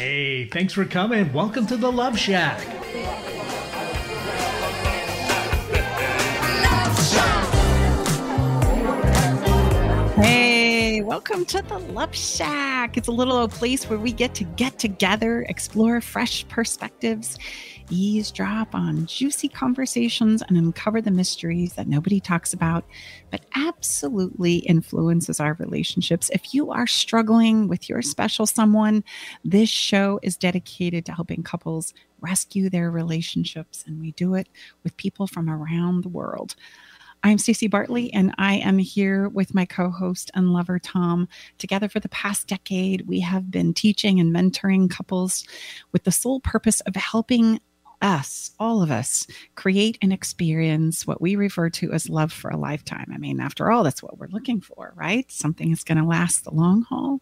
Hey, thanks for coming. Welcome to the Love Shack. Hey, welcome to the Love Shack. It's a little old place where we get together, explore fresh perspectives, eavesdrop on juicy conversations, and uncover the mysteries that nobody talks about, but absolutely influences our relationships. If you are struggling with your special someone, this show is dedicated to helping couples rescue their relationships, and we do it with people from around the world. I'm Stacey Bartley, and I am here with my co-host and lover, Tom. Together for the past decade, we have been teaching and mentoring couples with the sole purpose of helping us, all of us, create and experience what we refer to as love for a lifetime. I mean, after all, that's what we're looking for, right? Something that's going to last the long haul.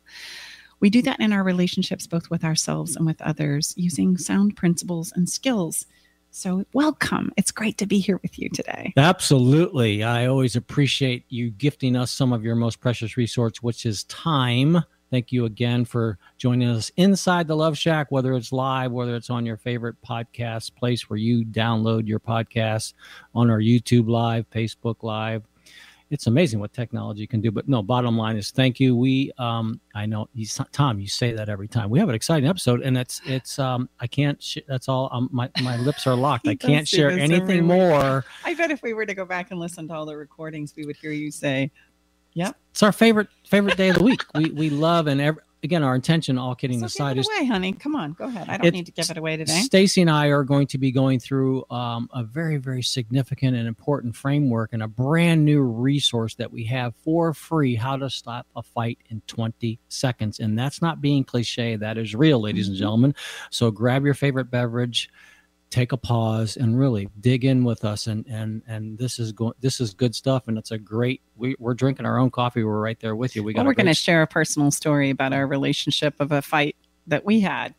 We do that in our relationships, both with ourselves and with others, using sound principles and skills. So welcome. It's great to be here with you today. Absolutely. I always appreciate you gifting us some of your most precious resource, which is time. Thank you again for joining us inside the Love Shack, whether it's live, whether it's on your favorite podcast place where you download your podcasts, on our YouTube Live, Facebook Live. It's amazing what technology can do. But no, bottom line is thank you. I know, Tom, you say that every time. We have an exciting episode, and it's I can't, that's all, my lips are locked. I can't share anything more. I bet if we were to go back and listen to all the recordings, we would hear you say, yep. It's our favorite day of the week. We love, and again, our intention, all kidding aside, give it away, honey. Come on, go ahead. I don't need to give it away today. Stacey and I are going to be going through a very, very significant and important framework and a brand new resource that we have for free, how to stop a fight in 20 seconds. And that's not being cliche. That is real, ladies and gentlemen. So grab your favorite beverage, take a pause, and really dig in with us. And this is good stuff. And it's a great, we're drinking our own coffee. We're right there with you. We're going to share a personal story about our relationship of a fight that we had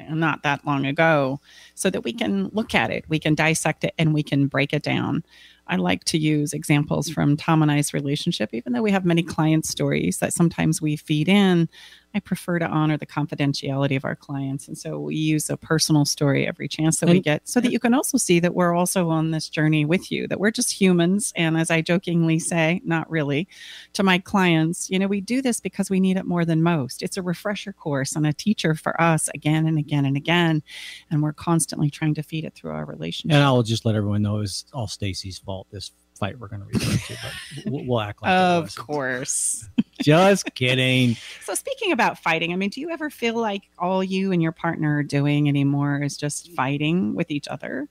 not that long ago, so that we can look at it, we can dissect it, and we can break it down. I like to use examples from Tom and I's relationship, even though we have many client stories that sometimes we feed in. I prefer to honor the confidentiality of our clients. And so we use a personal story every chance that we get, so that you can also see that we're also on this journey with you, that we're just humans. And as I jokingly say, not really, to my clients, we do this because we need it more than most. It's a refresher course and a teacher for us again and again and again. And we're constantly trying to feed it through our relationship. And I'll just let everyone know it's all Stacey's fault, this fight we're going to refer to, but we'll act like it wasn't. Of course. Just kidding. So speaking about fighting, I mean, do you ever feel like all you and your partner are doing anymore is just fighting with each other?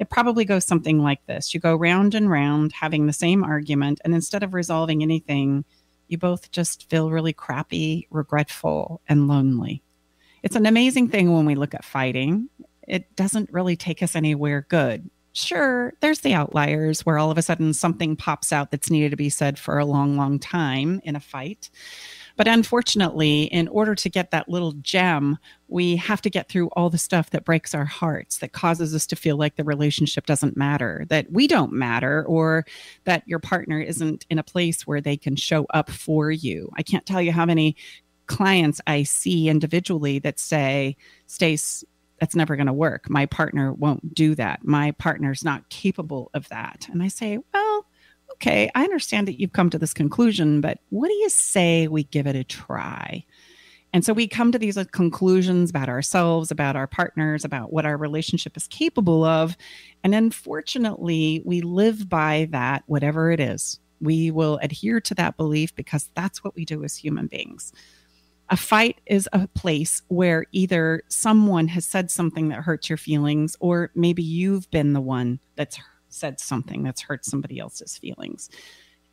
It probably goes something like this. You go round and round having the same argument, and instead of resolving anything, you both just feel really crappy, regretful, and lonely. It's an amazing thing when we look at fighting. It doesn't really take us anywhere good. Sure, there's the outliers where all of a sudden something pops out that's needed to be said for a long, long time in a fight. But unfortunately, in order to get that little gem, we have to get through all the stuff that breaks our hearts, that causes us to feel like the relationship doesn't matter, that we don't matter, or that your partner isn't in a place where they can show up for you. I can't tell you how many clients I see individually that say, Stace, that's never going to work. My partner won't do that. My partner's not capable of that. And I say, well, okay, I understand that you've come to this conclusion, but what do you say we give it a try? And so we come to these conclusions about ourselves, about our partners, about what our relationship is capable of. And unfortunately, we live by that, whatever it is. We will adhere to that belief because that's what we do as human beings. A fight is a place where either someone has said something that hurts your feelings, or maybe you've been the one that's said something that's hurt somebody else's feelings.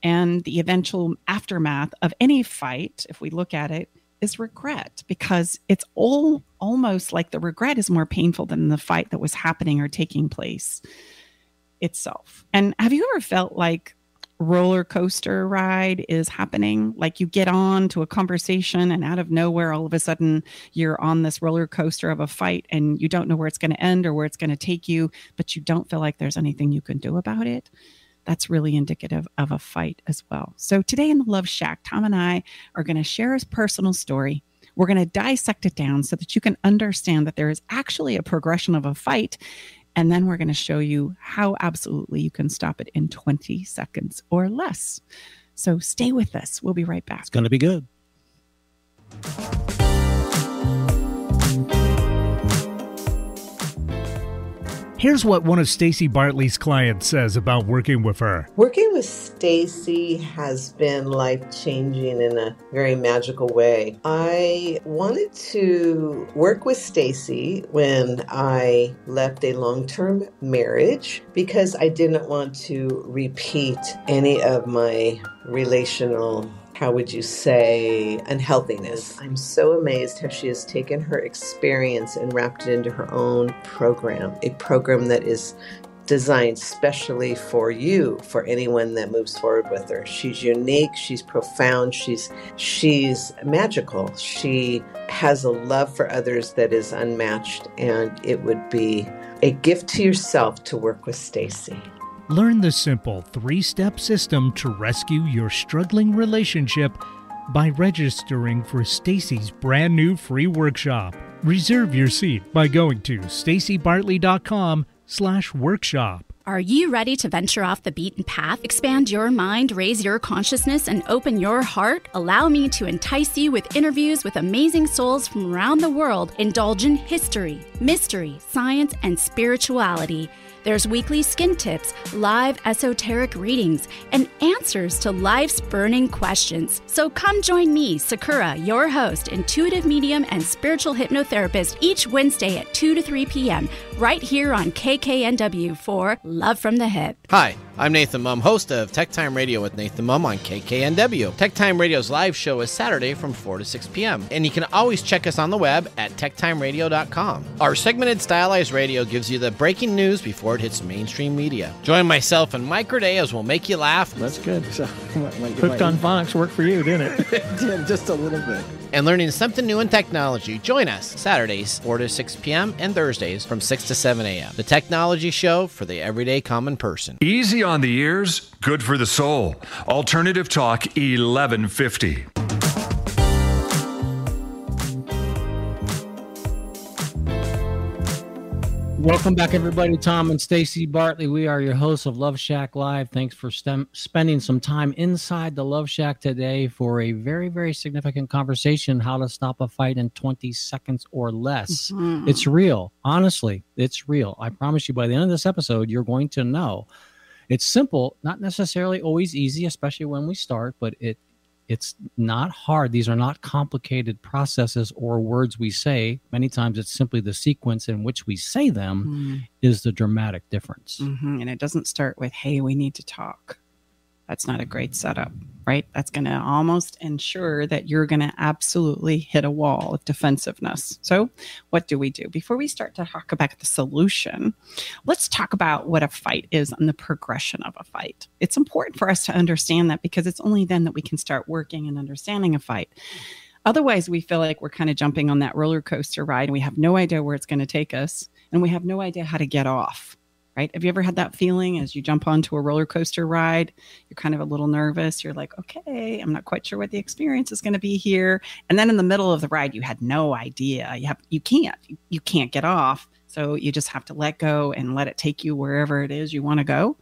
And the eventual aftermath of any fight, if we look at it, is regret, because it's almost like the regret is more painful than the fight that was happening or taking place itself. And have you ever felt like roller coaster ride is happening? Like you get on to a conversation and out of nowhere, all of a sudden you're on this roller coaster of a fight and you don't know where it's going to end or where it's going to take you, but you don't feel like there's anything you can do about it. That's really indicative of a fight as well. So today in the Love Shack, Tom and I are going to share his personal story. We're going to dissect it down so that you can understand that there is actually a progression of a fight. And then we're going to show you how absolutely you can stop it in 20 seconds or less. So stay with us. We'll be right back. It's going to be good. Here's what one of Stacy Bartley's clients says about working with her. Working with Stacy has been life-changing in a very magical way. I wanted to work with Stacy when I left a long-term marriage because I didn't want to repeat any of my relational, how would you say, unhealthiness. I'm so amazed how she has taken her experience and wrapped it into her own program, a program that is designed specially for you, for anyone that moves forward with her. She's unique, she's profound, she's magical. She has a love for others that is unmatched, and it would be a gift to yourself to work with Stacy. Learn the simple 3-step system to rescue your struggling relationship by registering for Stacy's brand new free workshop. Reserve your seat by going to stacybartley.com/workshop. Are you ready to venture off the beaten path, expand your mind, raise your consciousness, and open your heart? Allow me to entice you with interviews with amazing souls from around the world. Indulge in history, mystery, science, and spirituality. There's weekly skin tips, live esoteric readings, and answers to life's burning questions. So come join me, Sakura, your host, intuitive medium and spiritual hypnotherapist, each Wednesday at 2 to 3 p.m. right here on KKNW for Love from the Hip. Hi, I'm Nathan Mumm, host of Tech Time Radio with Nathan Mumm on KKNW. Tech Time Radio's live show is Saturday from 4 to 6 p.m. And you can always check us on the web at techtimeradio.com. Our segmented stylized radio gives you the breaking news before it hits mainstream media. Join myself and Mike Corday as we'll make you laugh. That's good. So, Hooked on Phonics worked for you, didn't it? It did, just a little bit. And learning something new in technology. Join us Saturdays 4 to 6 p.m. and Thursdays from 6 to 7 a.m. The technology show for the everyday common person. Easy on the ears, good for the soul. Alternative Talk 1150. Welcome back, everybody. Tom and Stacy Bartley. We are your hosts of Love Shack Live. Thanks for spending some time inside the Love Shack today for a very, very significant conversation, how to stop a fight in 20 seconds or less. Mm-hmm. It's real. Honestly, it's real. I promise you by the end of this episode, you're going to know. It's simple, not necessarily always easy, especially when we start, but it's not hard. These are not complicated processes or words we say. Many times it's simply the sequence in which we say them is the dramatic difference. Mm-hmm. And it doesn't start with, hey, we need to talk. That's not a great setup, right? That's going to almost ensure that you're going to absolutely hit a wall of defensiveness. So what do we do? Before we start to talk about the solution, let's talk about what a fight is and the progression of a fight. It's important for us to understand that because it's only then that we can start working and understanding a fight. Otherwise, we feel like we're kind of jumping on that roller coaster ride and we have no idea where it's going to take us and we have no idea how to get off. Right? Have you ever had that feeling as you jump onto a roller coaster ride? You're kind of a little nervous. You're like, okay, I'm not quite sure what the experience is going to be here. And then in the middle of the ride, you had no idea. You can't get off. So you just have to let go and let it take you wherever it is you want to go.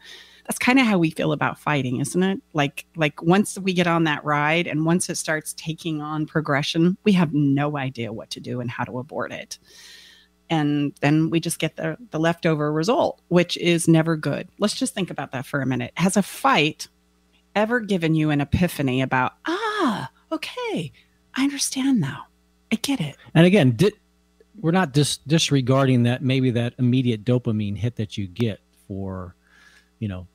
That's kind of how we feel about fighting, isn't it? Like once we get on that ride and once it starts taking on progression, we have no idea what to do and how to abort it. And then we just get the leftover result, which is never good. Let's just think about that for a minute. Has a fight ever given you an epiphany about, okay, I understand now. I get it. And again, we're not disregarding that, maybe that immediate dopamine hit that you get for,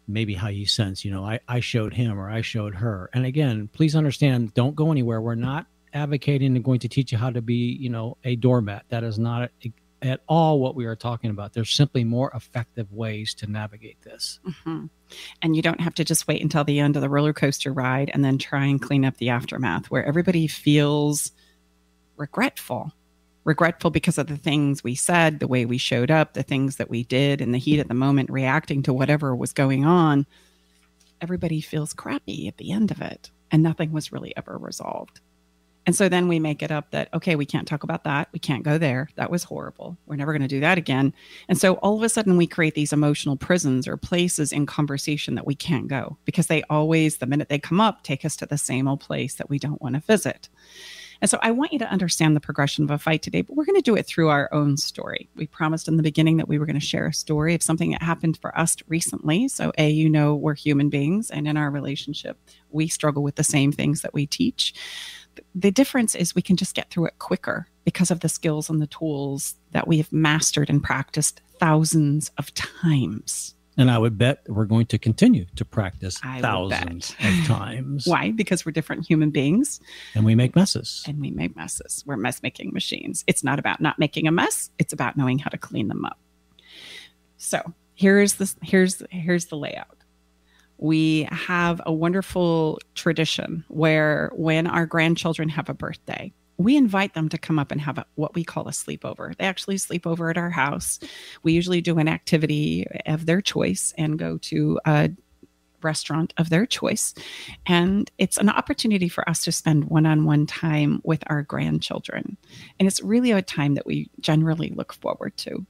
maybe how you sense, I showed him or I showed her. And again, please understand, don't go anywhere. We're not advocating and going to teach you how to be, a doormat. That is not at all what we are talking about. There's simply more effective ways to navigate this. Mm-hmm. And you don't have to just wait until the end of the roller coaster ride and then try and clean up the aftermath where everybody feels regretful because of the things we said, the way we showed up, the things that we did in the heat of the moment, reacting to whatever was going on. Everybody feels crappy at the end of it and nothing was really ever resolved. And so then we make it up that, okay, we can't talk about that. We can't go there. That was horrible. We're never going to do that again. And so all of a sudden we create these emotional prisons or places in conversation that we can't go because they always, the minute they come up, take us to the same old place that we don't want to visit. And so I want you to understand the progression of a fight today, but we're going to do it through our own story. We promised in the beginning that we were going to share a story of something that happened for us recently. So we're human beings, and in our relationship, we struggle with the same things that we teach. The difference is we can just get through it quicker because of the skills and the tools that we have mastered and practiced thousands of times. And I would bet we're going to continue to practice thousands of times. Why? Because we're different human beings. And we make messes. We're mess-making machines. It's not about not making a mess. It's about knowing how to clean them up. So here's the layout. We have a wonderful tradition where when our grandchildren have a birthday, we invite them to come up and have what we call a sleepover. They actually sleep over at our house. We usually do an activity of their choice and go to a restaurant of their choice. And it's an opportunity for us to spend one-on-one time with our grandchildren. And it's really a time that we generally look forward to.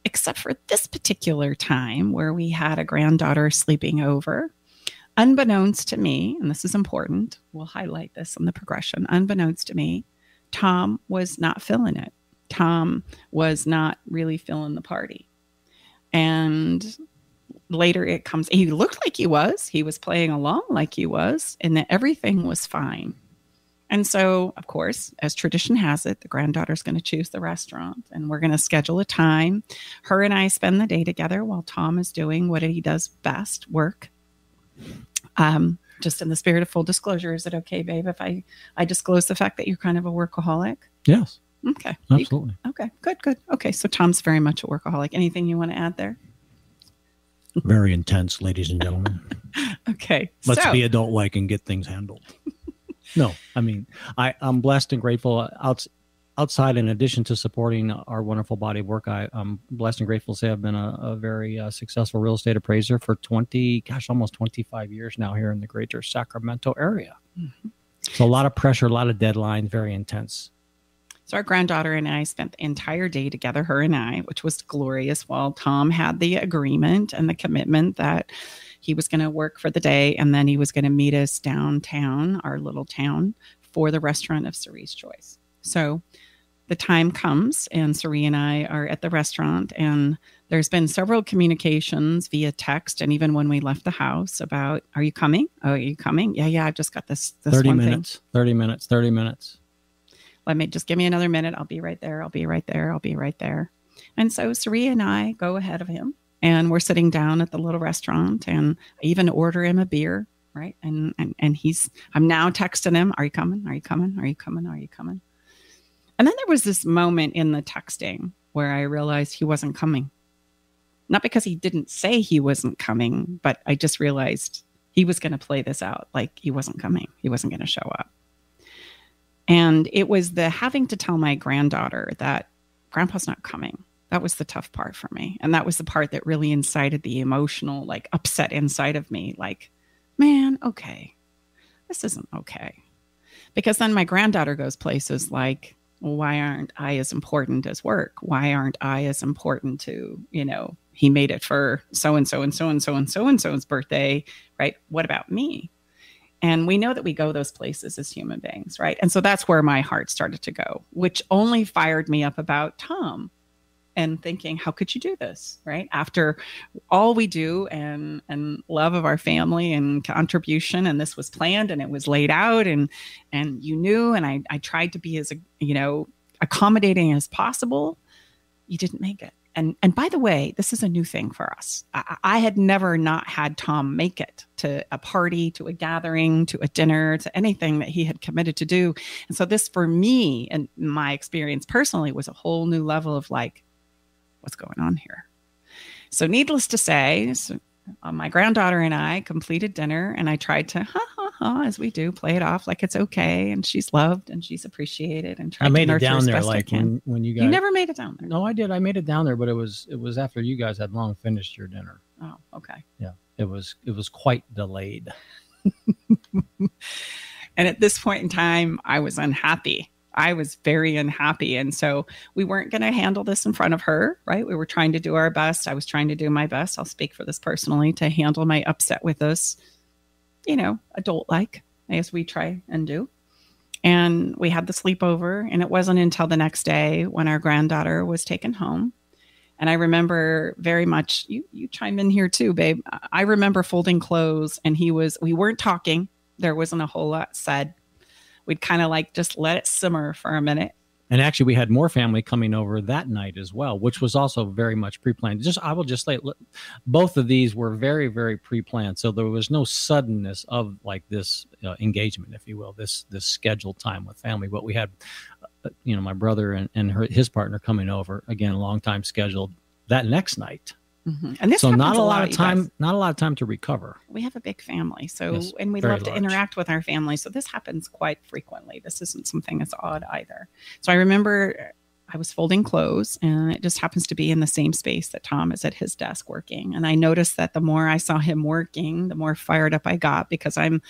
Except for this particular time where we had a granddaughter sleeping over. Unbeknownst to me, and this is important, we'll highlight this in the progression. Unbeknownst to me, Tom was not feeling it. Tom was not really feeling the party. And later it comes, he looked like he was playing along like he was, and that everything was fine. And so, of course, as tradition has it, the granddaughter's going to choose the restaurant, and we're going to schedule a time. Her and I spend the day together while Tom is doing what he does best, work. Just in the spirit of full disclosure, is it okay, babe, if I disclose the fact that you're kind of a workaholic? Yes. Okay. Absolutely. Okay, good. Okay, so Tom's very much a workaholic. Anything you want to add there? Very intense, ladies and gentlemen. Okay. Let's be adult-like and get things handled. No, I mean, I'm blessed and grateful. Outside, in addition to supporting our wonderful body of work, I'm blessed and grateful to say I've been a very successful real estate appraiser for almost 25 years now here in the greater Sacramento area. Mm-hmm. So a lot of pressure, a lot of deadlines, very intense. So our granddaughter and I spent the entire day together, her and I, which was glorious, while Tom had the agreement and the commitment that he was going to work for the day, and then he was going to meet us downtown, our little town, for the restaurant of Cerie's choice. So the time comes, and Cerie and I are at the restaurant, and there's been several communications via text, and even when we left the house about, are you coming? Oh, are you coming? Yeah, I've just got this 30 one minutes, thing. 30 minutes. Just give me another minute. I'll be right there. And so Cerie and I go ahead of him, and we're sitting down at the little restaurant, and I even order him a beer, right? And I'm now texting him, are you coming? Are you coming? Are you coming? Are you coming? And then there was this moment in the texting where I realized he wasn't coming. Not because he didn't say he wasn't coming, but I just realized he was going to play this out like he wasn't coming. He wasn't going to show up. And it was the having to tell my granddaughter that Grandpa's not coming. That was the tough part for me. And that was the part that really incited the emotional, upset inside of me. Like, man, okay, this isn't okay. Because then my granddaughter goes places like, well, why aren't I as important as work? Why aren't I as important to, he made it for so-and-so and so-and-so and so-and-so's birthday, right? What about me? And we know that we go those places as human beings, right? And so that's where my heart started to go, which only fired me up about Tom and thinking, how could you do this, right? After all we do and love of our family and contribution, and this was planned and it was laid out and you knew, and I tried to be as, accommodating as possible, you didn't make it. And by the way, this is a new thing for us. I had never not had Tom make it to a party, to a gathering, to a dinner, to anything that he had committed to do. And so this, for me and my experience personally, was a whole new level of what's going on here? So needless to say, my granddaughter and I completed dinner, and I tried to, as we do, play it off like it's okay, and she's loved and she's appreciated, and tried I made to it down as there best I like can. when you guys. You never made it down there. No, I did. I made it down there, but it was after you guys had long finished your dinner. Oh, okay. Yeah, it was quite delayed. And at this point in time, I was unhappy. I was very unhappy. And so we weren't going to handle this in front of her, right? We were trying to do our best. I was trying to do my best. I'll speak for this personally, to handle my upset with us, adult-like, as we try and do. And we had the sleepover, and it wasn't until the next day when our granddaughter was taken home. And I remember very much, you chime in here too, babe. I remember folding clothes, and we weren't talking. There wasn't a whole lot said. We'd kind of just let it simmer for a minute. And actually, we had more family coming over that night as well, which was also very much pre-planned. I will just say, both of these were very, very pre-planned. So there was no suddenness of this engagement, if you will, this scheduled time with family. But we had, my brother and his partner coming over, again, a long time scheduled that next night. Mm-hmm. And this so not a lot of time, to recover. We have a big family, Yes, and we love to interact with our family. So this happens quite frequently. This isn't something that's odd either. So I remember I was folding clothes, and it just happens to be in the same space that Tom is at his desk working. And I noticed that the more I saw him working, the more fired up I got, because I'm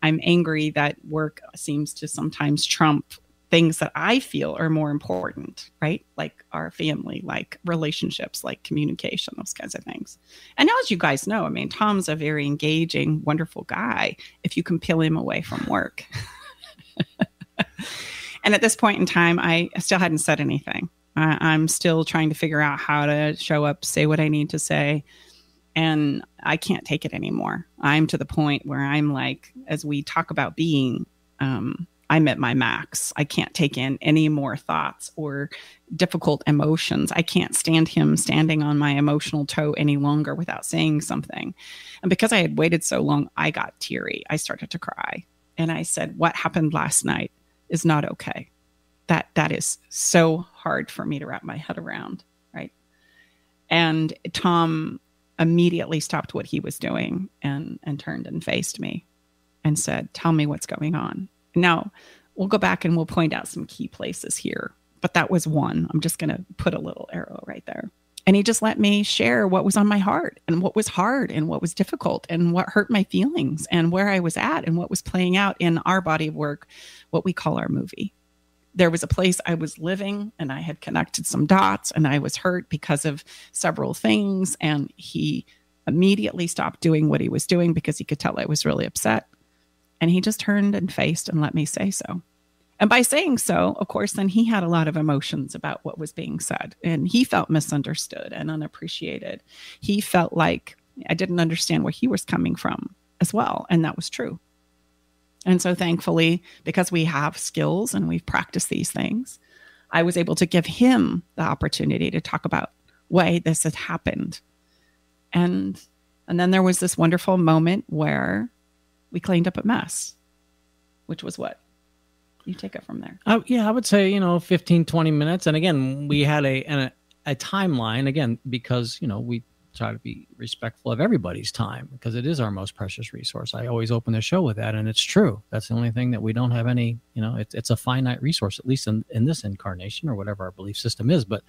angry that work seems to sometimes trump things that I feel are more important, right? Like our family, like relationships, like communication, those kinds of things. And now, as you guys know, Tom's a very engaging, wonderful guy if you can peel him away from work. And at this point in time, I still hadn't said anything. I'm still trying to figure out how to show up, say what I need to say. And I can't take it anymore. I'm to the point where I'm as we talk about being, I'm at my max. I can't take in any more thoughts or difficult emotions. I can't stand him standing on my emotional toe any longer without saying something. And because I had waited so long, I got teary. I started to cry. And I said, what happened last night is not okay. That is so hard for me to wrap my head around, right? And Tom immediately stopped what he was doing and turned and faced me and said, tell me what's going on. Now, we'll go back and we'll point out some key places here, but that was one. I'm just going to put a little arrow right there. And he just let me share what was on my heart and what was hard and what was difficult and what hurt my feelings and where I was at and what was playing out in our body of work, what we call our movie. There was a place I was living, and I had connected some dots, and I was hurt because of several things. And he immediately stopped doing what he was doing because he could tell I was really upset. And he just turned and faced and let me say so. And by saying so, of course, then he had a lot of emotions about what was being said. And he felt misunderstood and unappreciated. He felt like I didn't understand where he was coming from as well. And that was true. And so thankfully, because we have skills and we've practiced these things, I was able to give him the opportunity to talk about why this had happened. And then there was this wonderful moment where we cleaned up a mess, which was what? You take it from there. Yeah, I would say, 15, 20 minutes. And again, we had a timeline, again, because, we try to be respectful of everybody's time because it is our most precious resource. I always open the show with that, and it's true. That's the only thing that we don't have any, it's a finite resource, at least in this incarnation or whatever our belief system is. But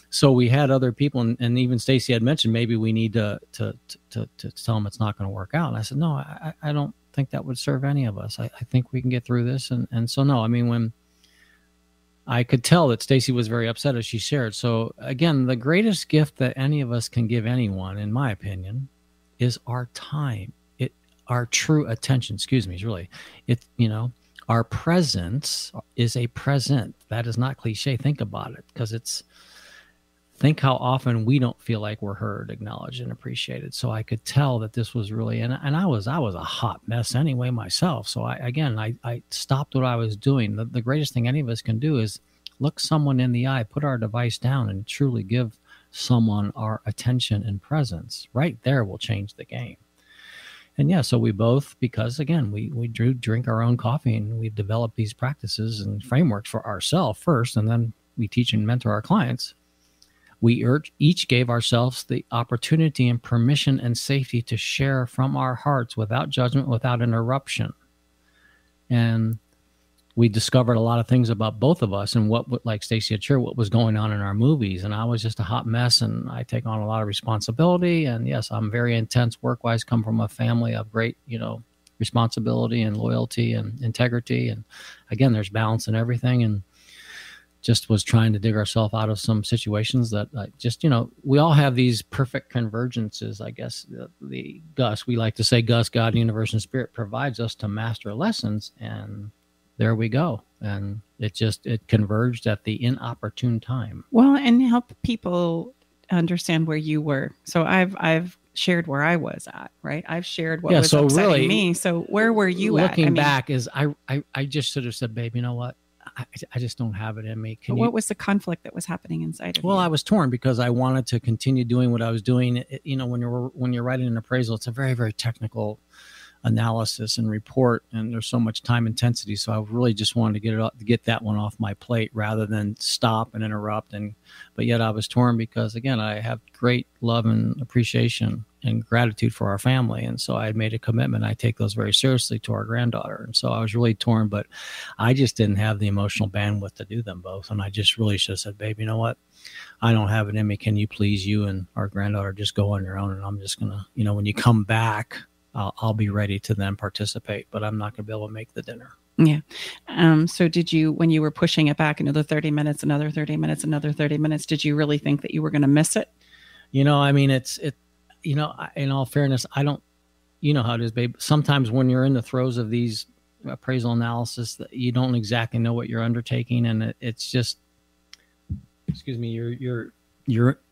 so we had other people, and even Stacy had mentioned maybe we need to tell them it's not going to work out. And I said, no, I don't think that would serve any of us. I think we can get through this. And so, no, when I could tell that Stacy was very upset as she shared. So again, the greatest gift that any of us can give anyone, in my opinion, is our time. Our true attention, our presence is a present. That is not cliche. Think about it, because think how often we don't feel like we're heard, acknowledged, and appreciated. So I could tell that this was really, and I was a hot mess anyway myself. So I stopped what I was doing. The greatest thing any of us can do is look someone in the eye, put our device down, and truly give someone our attention and presence. Right there will change the game. And yeah, so we both, because again, we drink our own coffee, and we develop these practices and frameworks for ourselves first, and then we teach and mentor our clients. We each gave ourselves the opportunity and permission and safety to share from our hearts without judgment, without interruption. And we discovered a lot of things about both of us and what, like Stacy had shared, what was going on in our movies. And I was just a hot mess, and I take on a lot of responsibility. And yes, I'm very intense work-wise, come from a family of great, responsibility and loyalty and integrity. And again, there's balance in everything. And just was trying to dig ourselves out of some situations that we all have these perfect convergences. I guess the Gus, we like to say Gus, God, universe, and spirit provides us to master lessons. And there we go. And it converged at the inopportune time. Well, and help people understand where you were. So I've shared where I was at, right? I've shared what was upsetting really, me. So where were you looking back is I just sort of said, babe, you know what? I just don't have it in me. What was the conflict that was happening inside of you? Well, I was torn because I wanted to continue doing what I was doing. When you're writing an appraisal, it's a very, very technical analysis and report, and there's so much time intensity. So I really just wanted to get that one off my plate rather than stop and interrupt. But yet I was torn because, again, I have great love and appreciation and gratitude for our family. And so I had made a commitment. I take those very seriously to our granddaughter. And so I was really torn, but I just didn't have the emotional bandwidth to do them both. And I just really should have said, babe, you know what? I don't have it in me. Can you please, you and our granddaughter, just go on your own? And I'm just going to, when you come back, I'll be ready to then participate, but I'm not going to be able to make the dinner. Yeah. So did you, when you were pushing it back another 30 minutes, another 30 minutes, another 30 minutes, did you really think that you were going to miss it? In all fairness, I don't, how it is, babe. Sometimes when you're in the throes of these appraisal analysis, you don't exactly know what you're undertaking. And it's just, excuse me, you're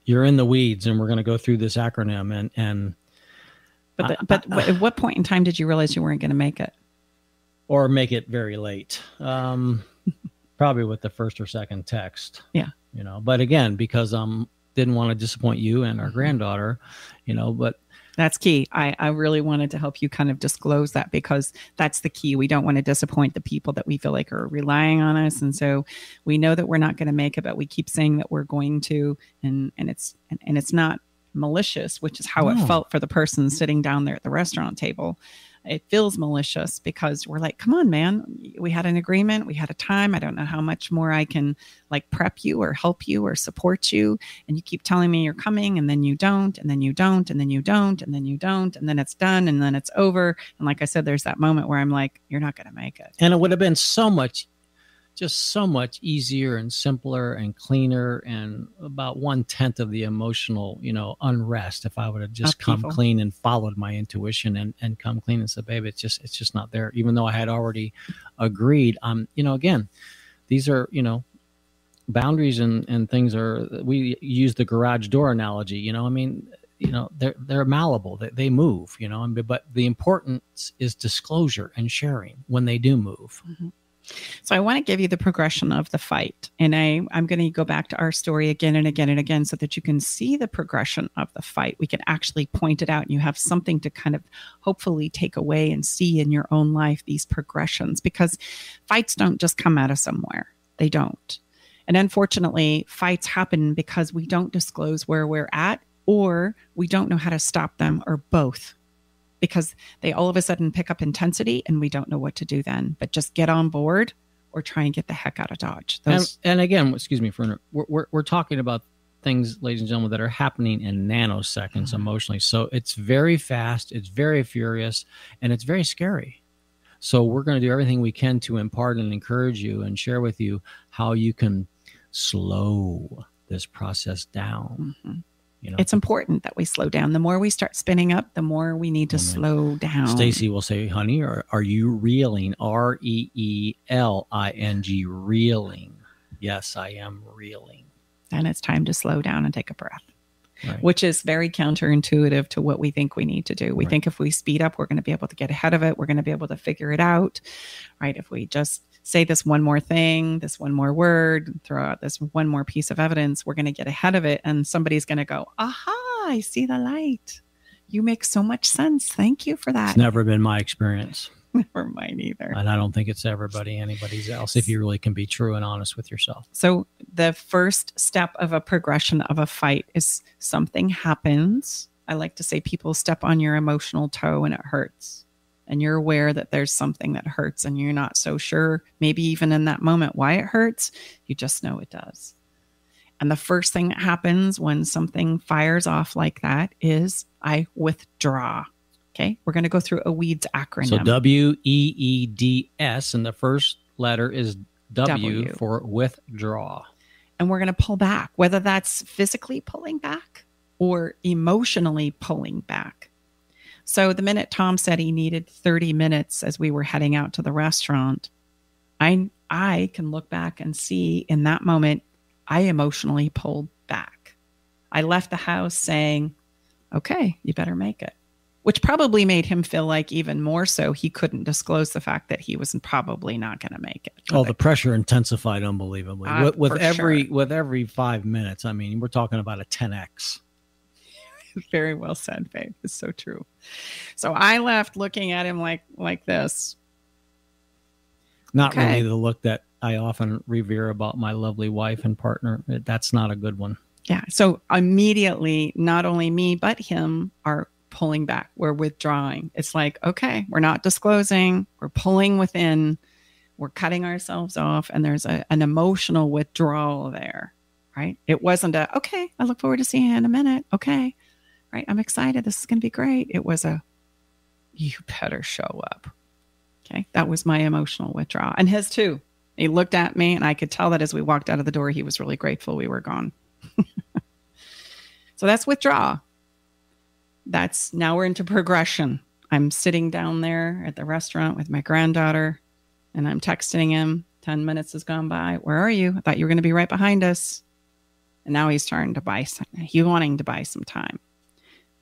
in the weeds, and we're going to go through this acronym But at what point in time did you realize you weren't going to make it? Or make it very late? Probably with the first or second text. Yeah. But again, because didn't want to disappoint you and our granddaughter, but that's key. I really wanted to help you kind of disclose that, because that's the key. We don't want to disappoint the people that we feel like are relying on us. And so we know that we're not going to make it, but we keep saying that we're going to, and it's not malicious, which is how it felt for the person sitting down there at the restaurant table. It feels malicious because we're like, come on, man, we had an agreement. We had a time. I don't know how much more I can prep you or help you or support you. And you keep telling me you're coming, and then you don't, and then you don't, and then you don't, and then you don't, and then it's done, and then it's over. And like I said, there's that moment where I'm like, you're not going to make it. And it would have been so much easier and simpler and cleaner, and about 1/10 of the emotional, unrest, if I would have just come clean and followed my intuition and come clean and said, babe, it's just not there. Even though I had already agreed, again, these are, boundaries and things are, we use the garage door analogy, they're malleable, they move, but the importance is disclosure and sharing when they do move. Mm-hmm. So I want to give you the progression of the fight. And I'm going to go back to our story again and again and again so that you can see the progression of the fight. We can actually point it out, and you have something to kind of hopefully take away and see in your own life, these progressions, because fights don't just come out of somewhere. They don't. And unfortunately, fights happen because we don't disclose where we're at, or we don't know how to stop them, or both. Because they all of a sudden pick up intensity and we don't know what to do then. But just get on board or try and get the heck out of Dodge. And again, excuse me, we're talking about things, ladies and gentlemen, that are happening in nanoseconds emotionally. So it's very fast, it's very furious, and it's very scary. So we're going to do everything we can to impart and encourage you and share with you how you can slow this process down. Mm-hmm. It's important that we slow down. The more we start spinning up, the more we need to slow down. Stacy will say, honey, are you reeling? Reeling, reeling. Yes, I am reeling. And it's time to slow down and take a breath, right. Which is very counterintuitive to what we think we need to do. We think if we speed up, we're going to be able to get ahead of it. We're going to be able to figure it out, right? If we just say this one more thing, this one more word, throw out this one more piece of evidence, we're going to get ahead of it. And somebody's going to go, aha, I see the light. You make so much sense. Thank you for that. It's never been my experience. Never mine either. And I don't think it's anybody's else, if you really can be true and honest with yourself. So the first step of a progression of a fight is something happens. I like to say people step on your emotional toe and it hurts. And you're aware that there's something that hurts, and you're not so sure, maybe even in that moment, why it hurts. You just know it does. And the first thing that happens when something fires off like that is I withdraw. Okay. We're going to go through a WEEDS acronym. So WEEDS, and the first letter is W for withdraw. And we're going to pull back, whether that's physically pulling back or emotionally pulling back. So the minute Tom said he needed 30 minutes as we were heading out to the restaurant, I can look back and see in that moment, I emotionally pulled back. I left the house saying, okay, you better make it, which probably made him feel like even more so he couldn't disclose the fact that he was probably not going to make it. Oh, the pressure intensified unbelievably. With every 5 minutes, I mean, we're talking about a 10x. Very well said, babe. It's so true. So I left looking at him like this. Not really the look that I often revere about my lovely wife and partner. That's not a good one. Yeah. So immediately, not only me, but him are pulling back. We're withdrawing. It's like, okay, we're not disclosing. We're pulling within. We're cutting ourselves off. And there's an emotional withdrawal there, right? It wasn't okay, I look forward to seeing you in a minute. Okay. Right. I'm excited. This is going to be great. It was you better show up. Okay. That was my emotional withdrawal. And his too. He looked at me and I could tell that as we walked out of the door, he was really grateful we were gone. So that's withdraw. Now we're into progression. I'm sitting down there at the restaurant with my granddaughter and I'm texting him. 10 minutes has gone by. Where are you? I thought you were going to be right behind us. And now he's starting to he's wanting to buy some time.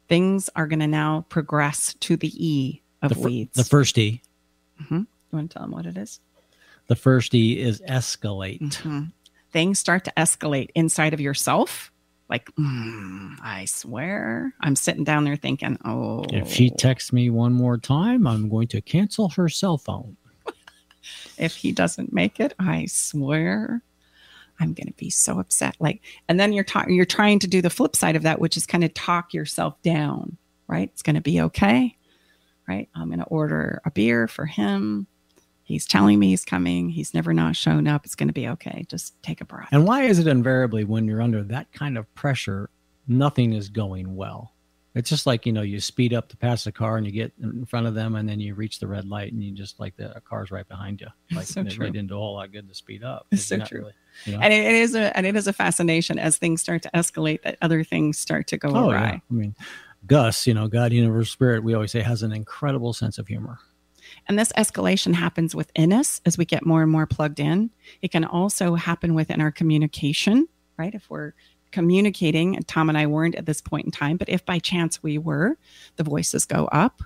Things are going to now progress to the E of WEEDS. The first E. Mm-hmm. You want to tell them what it is? The first E is escalate. Mm-hmm. Things start to escalate inside of yourself. Like, I swear. I'm sitting down there thinking, oh. If she texts me one more time, I'm going to cancel her cell phone. If he doesn't make it, I swear. I'm going to be so upset. And then you're trying to do the flip side of that, which is kind of talk yourself down, right? It's going to be okay, right? I'm going to order a beer for him. He's telling me he's coming. He's never not shown up. It's going to be okay. Just take a breath. And why is it invariably when you're under that kind of pressure, nothing is going well? It's just like, you speed up to pass a car and you get in front of them and then you reach the red light and you just a car's right behind you. Like so true. It didn't do a whole lot good to speed up. It's so true. Really, And it is a fascination as things start to escalate that other things start to go awry. Yeah. I mean, Gus, God, Universe, Spirit, we always say has an incredible sense of humor. And this escalation happens within us as we get more and more plugged in. It can also happen within our communication, right? If we're communicating, and Tom and I weren't at this point in time, but if by chance we were, the voices go up,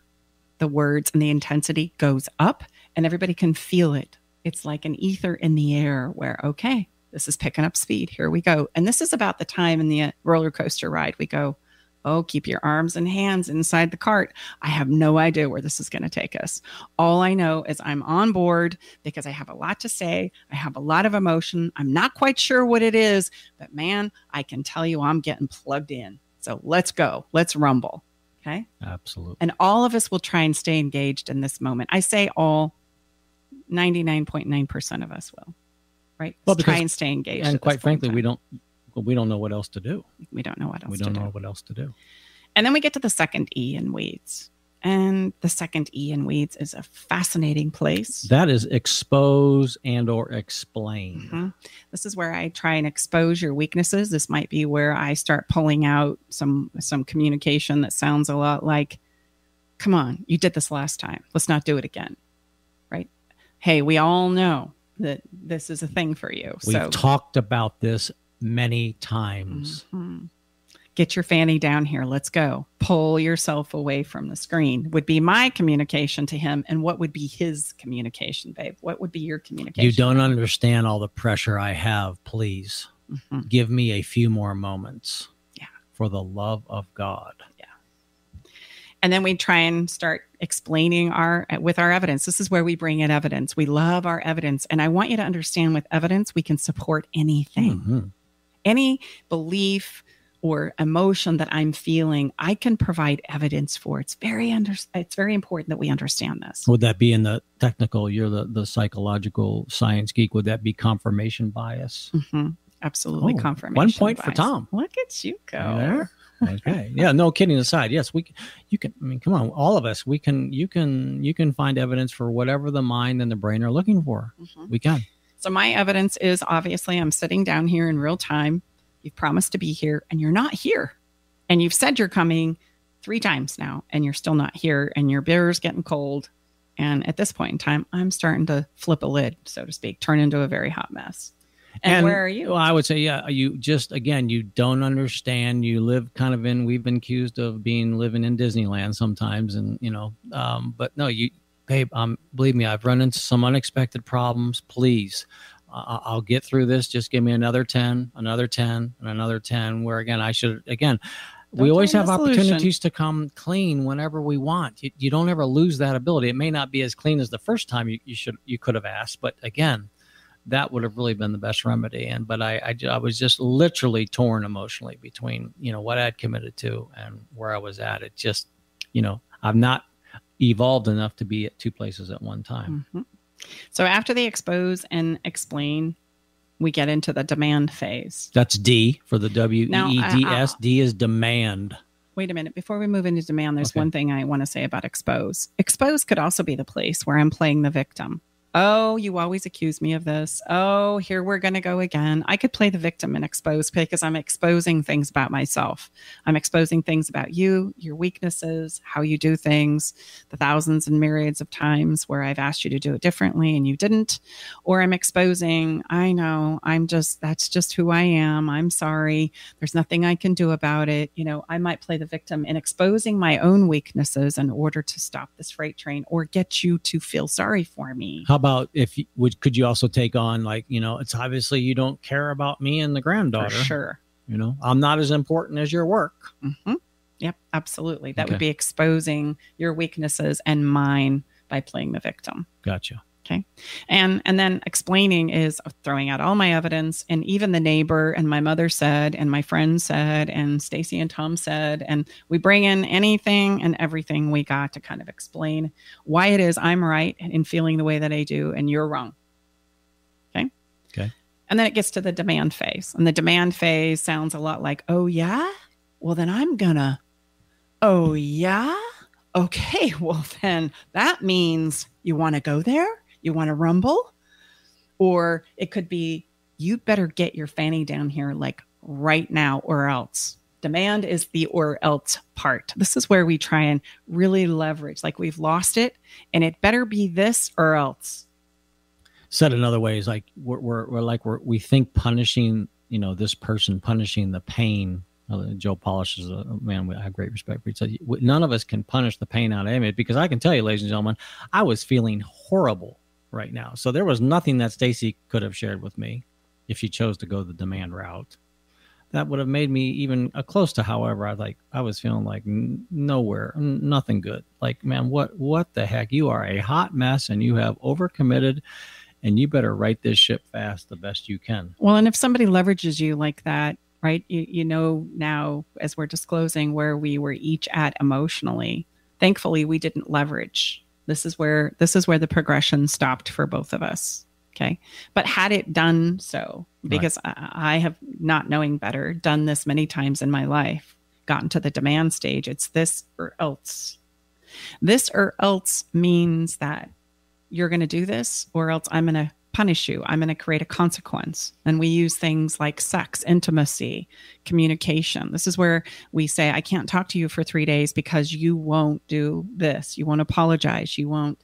the words and the intensity goes up, and everybody can feel it. It's like an ether in the air where, okay, this is picking up speed. Here we go. And this is about the time in the roller coaster ride we go, oh, keep your arms and hands inside the cart. I have no idea where this is going to take us. All I know is I'm on board because I have a lot to say. I have a lot of emotion. I'm not quite sure what it is, but man, I can tell you I'm getting plugged in. So let's go. Let's rumble. Okay. Absolutely. And all of us will try and stay engaged in this moment. I say all, 99.9% of us will, right? Well, try and stay engaged. And quite frankly, we don't know what else to do. We don't know what else we to don't do. know what else to do. And then we get to the second E in WEEDS. And the second E in WEEDS is a fascinating place. That is expose and or explain. Mm-hmm. This is where I try and expose your weaknesses. This might be where I start pulling out some communication that sounds a lot like, come on, you did this last time. Let's not do it again. Right? Hey, we all know that this is a thing for you. We've talked about this many times. Mm-hmm. Get your fanny down here. Let's go. Pull yourself away from the screen would be my communication to him. And what would be his communication, babe? What would be your communication? You don't understand all the pressure I have. Please give me a few more moments. Yeah. For the love of God. Yeah. And then we try and start explaining with our evidence. This is where we bring in evidence. We love our evidence. And I want you to understand with evidence, we can support anything. Mm-hmm. Any belief or emotion that I'm feeling, I can provide evidence for. It's very important that we understand this. Would that be in the technical, you're the psychological science geek, would that be confirmation bias? Mm-hmm. Absolutely. Oh, confirmation 1 point bias. for Tom. Look at you go. There? Okay. Yeah. No kidding aside. Yes, you can. I mean, come on, all of us. You can find evidence for whatever the mind and the brain are looking for. Mm-hmm. We can. So my evidence is obviously I'm sitting down here in real time. You've promised to be here, and you're not here, and you've said you're coming 3 times now, and you're still not here, and your beer's getting cold. And at this point in time, I'm starting to flip a lid, so to speak, turn into a very hot mess. And where are you? Well, I would say, yeah, you just, again, you don't understand. You live kind of we've been accused of living in Disneyland sometimes. And, but no, babe, believe me, I've run into some unexpected problems. Please, I'll get through this. Just give me another 10, another 10, and another 10, where we always have opportunities to come clean whenever we want. You don't ever lose that ability. It may not be as clean as the first time you could have asked, but again, that would have really been the best remedy. But I was just literally torn emotionally between, what I'd committed to and where I was at. It just, I've not evolved enough to be at 2 places at one time. Mm-hmm. So after they expose and explain, we get into the demand phase. That's D for the WEEDS. D is demand. Wait a minute. Before we move into demand, there's one thing I want to say about expose. Expose could also be the place where I'm playing the victim. Oh, you always accuse me of this. Oh, here we're going to go again. I could play the victim and expose because I'm exposing things about myself. I'm exposing things about you, your weaknesses, how you do things, the thousands and myriads of times where I've asked you to do it differently and you didn't. Or I'm exposing, I know, that's just who I am. I'm sorry. There's nothing I can do about it. I might play the victim in exposing my own weaknesses in order to stop this freight train or get you to feel sorry for me. How about could you also take on, it's obviously you don't care about me and the granddaughter. For sure. I'm not as important as your work. Mm-hmm. Yep, absolutely. That would be exposing your weaknesses and mine by playing the victim. Gotcha. Okay. And then explaining is throwing out all my evidence, and even the neighbor and my mother said, and my friend said, and Stacy and Tom said, and we bring in anything and everything we got to kind of explain why it is I'm right in feeling the way that I do and you're wrong. Okay. Okay. And then it gets to the demand phase, and the demand phase sounds a lot like, oh yeah, well then I'm gonna, oh yeah. Okay. Well then that means you want to go there. You want to rumble? Or it could be, you better get your fanny down here like right now or else. Demand is the or else part. This is where we try and really leverage, like we've lost it and it better be this or else. Said another way is like we think punishing, this person, punishing the pain. Joe Polish is a man I have great respect for. He said, none of us can punish the pain out of him, because I can tell you, ladies and gentlemen, I was feeling horrible right now. So there was nothing that Stacy could have shared with me if she chose to go the demand route that would have made me even close to however I was feeling like nowhere, nothing good. Like, man, what the heck? You are a hot mess and you have overcommitted, and you better right this ship fast the best you can. Well, and if somebody leverages you like that, right, you know now, as we're disclosing where we were each at emotionally, thankfully we didn't leverage. This is where the progression stopped for both of us. Okay. But had it done so, because I have, not knowing better, done this many times in my life, gotten to the demand stage, it's this or else. This or else means that you're going to do this, or else I'm going to punish you. I'm going to create a consequence. And we use things like sex, intimacy, communication. This is where we say, I can't talk to you for 3 days because you won't do this. You won't apologize. You won't,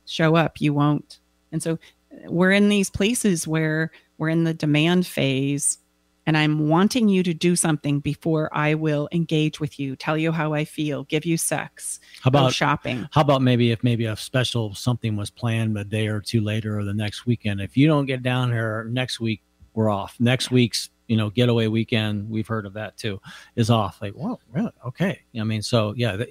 show up. You won't. And so we're in these places where we're in the demand phase, and I'm wanting you to do something before I will engage with you, tell you how I feel, give you sex, go shopping. How about maybe a special something was planned a day or two later or the next weekend? If you don't get down here next week, we're off. Next week's, getaway weekend, we've heard of that too, is off. Like, well, really? Okay. I mean, so yeah,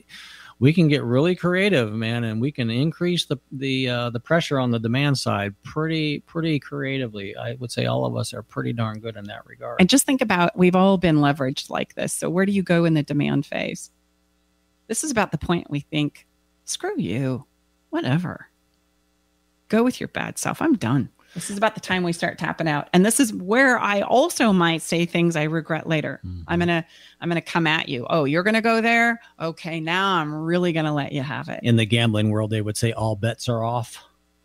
we can get really creative, man, and we can increase the pressure on the demand side pretty creatively. I would say all of us are pretty darn good in that regard. And just think about, we've all been leveraged like this. So where do you go in the demand phase? This is about the point we think, screw you, whatever. Go with your bad self. I'm done. This is about the time we start tapping out. And this is where I also might say things I regret later. Mhm. I'm going to come at you. Oh, you're going to go there? Okay, now I'm really going to let you have it. In the gambling world, they would say all bets are off.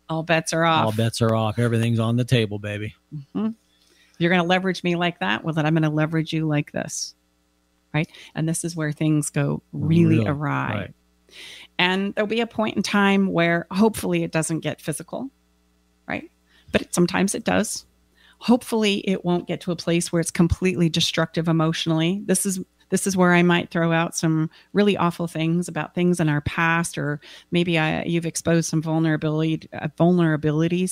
All bets are off. All bets are off. Everything's on the table, baby. Mm-hmm. You're going to leverage me like that? Well, then I'm going to leverage you like this. Right? And this is where things go really awry. Right. And there'll be a point in time where hopefully it doesn't get physical. Right? But sometimes it does. Hopefully it won't get to a place where it's completely destructive emotionally. This is where I might throw out some really awful things about things in our past, or maybe you've exposed some vulnerabilities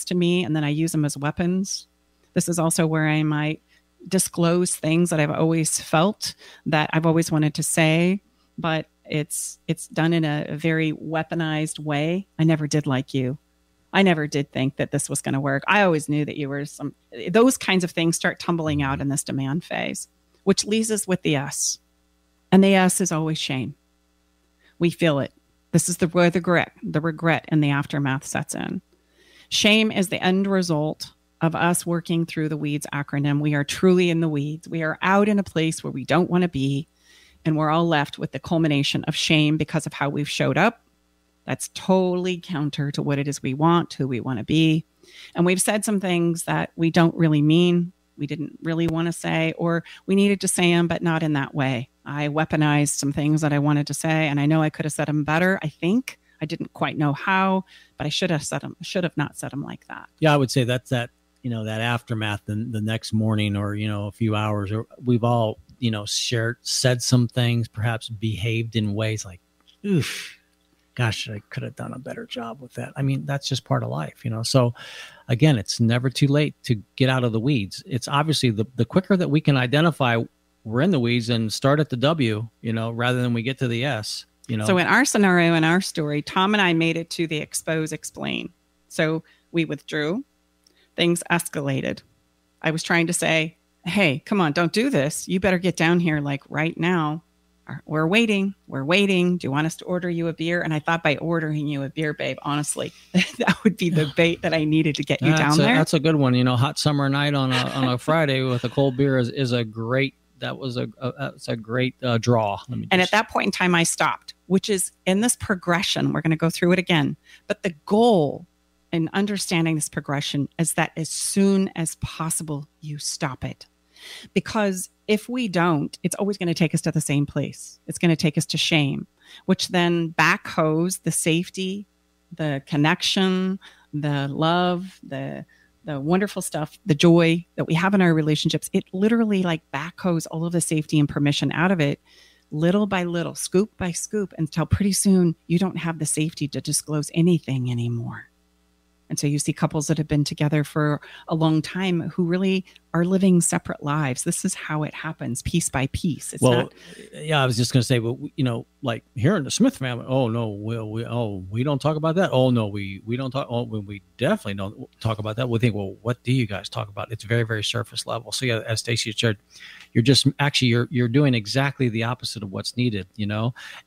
to me, and then I use them as weapons. This is also where I might disclose things that I've always felt, that I've always wanted to say, but it's done in a very weaponized way. I never did like you. I never did think that this was going to work. I always knew that you were those kinds of things start tumbling out in this demand phase, which leaves us with the S. And the S is always shame. We feel it. This is where the regret and the aftermath sets in. Shame is the end result of us working through the WEEDS acronym. We are truly in the weeds. We are out in a place where we don't want to be, and we're all left with the culmination of shame because of how we've showed up. That's totally counter to what it is we want, who we want to be. And we've said some things that we don't really mean, we didn't really want to say, or we needed to say them, but not in that way. I weaponized some things that I wanted to say, and I know I could have said them better. I think I didn't quite know how, but I should have not said them like that. Yeah, I would say that's that aftermath, the next morning, or, a few hours, or we've all, said some things, perhaps behaved in ways like, oof, gosh, I could have done a better job with that. I mean, that's just part of life, So again, it's never too late to get out of the weeds. It's obviously the quicker that we can identify we're in the weeds and start at the W, rather than we get to the S, So in our scenario, in our story, Tom and I made it to the expose, explain. So we withdrew. Things escalated. I was trying to say, hey, come on, don't do this. You better get down here like right now. We're waiting. Do you want us to order you a beer? And I thought by ordering you a beer, babe, honestly, that would be the bait that I needed to get you down there. That's a good one. Hot summer night on a Friday with a cold beer is a great, that's a great draw. And at that point in time, I stopped, which is in this progression. We're going to go through it again. But the goal in understanding this progression is that as soon as possible, you stop it. Because if we don't, it's always going to take us to the same place. It's going to take us to shame, which then backhoes the safety, the connection, the love, the wonderful stuff, the joy that we have in our relationships. It literally backhoes all of the safety and permission out of it, little by little, scoop by scoop, until pretty soon you don't have the safety to disclose anything anymore. And so you see couples that have been together for a long time who really are living separate lives. This is how it happens, piece by piece. I was just going to say, like here in the Smith family, oh no, we don't talk about that. Oh no, we don't talk. Oh, we definitely don't talk about that. We think, well, what do you guys talk about? It's very, very surface level. So yeah, as Stacey shared, you're just actually you're doing exactly the opposite of what's needed.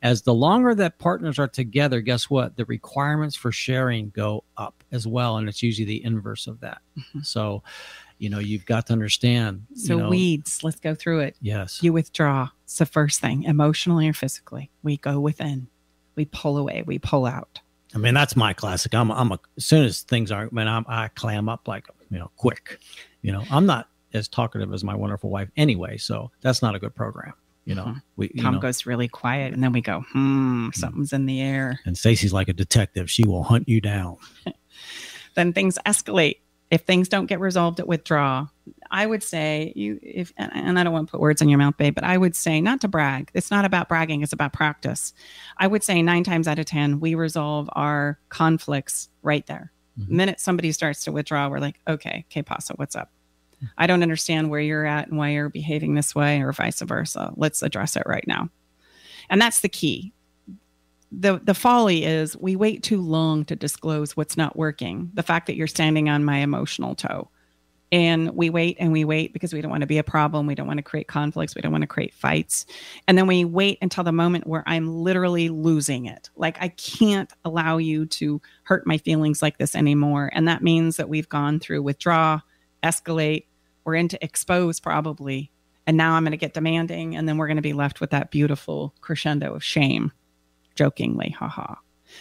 As the longer that partners are together, guess what? The requirements for sharing go up as well, and it's usually the inverse of that. Mm-hmm. So, you've got to understand. So weeds, let's go through it. Yes, you withdraw. It's the first thing, emotionally or physically. We go within. We pull away. We pull out. I mean, that's my classic. as soon as things aren't, I clam up like quick. I'm not as talkative as my wonderful wife anyway, so that's not a good program. Tom goes really quiet, and then we go, something's in the air. And Stacey's like a detective; she will hunt you down. Then things escalate. If things don't get resolved at withdrawal, I would say and I don't want to put words in your mouth, babe, but I would say, not to brag. It's not about bragging. It's about practice. I would say 9 times out of 10, we resolve our conflicts right there. Mm-hmm. The minute somebody starts to withdraw, we're like, okay, Pasa, what's up? I don't understand where you're at and why you're behaving this way, or vice versa. Let's address it right now. And that's the key. The folly is we wait too long to disclose what's not working. The fact that you're standing on my emotional toe. And we wait and we wait because we don't want to be a problem. We don't want to create conflicts. We don't want to create fights. And then we wait until the moment where I'm literally losing it. Like, I can't allow you to hurt my feelings like this anymore. And that means that we've gone through withdraw, escalate, we're into expose probably. And now I'm going to get demanding. And then we're going to be left with that beautiful crescendo of shame, jokingly, haha.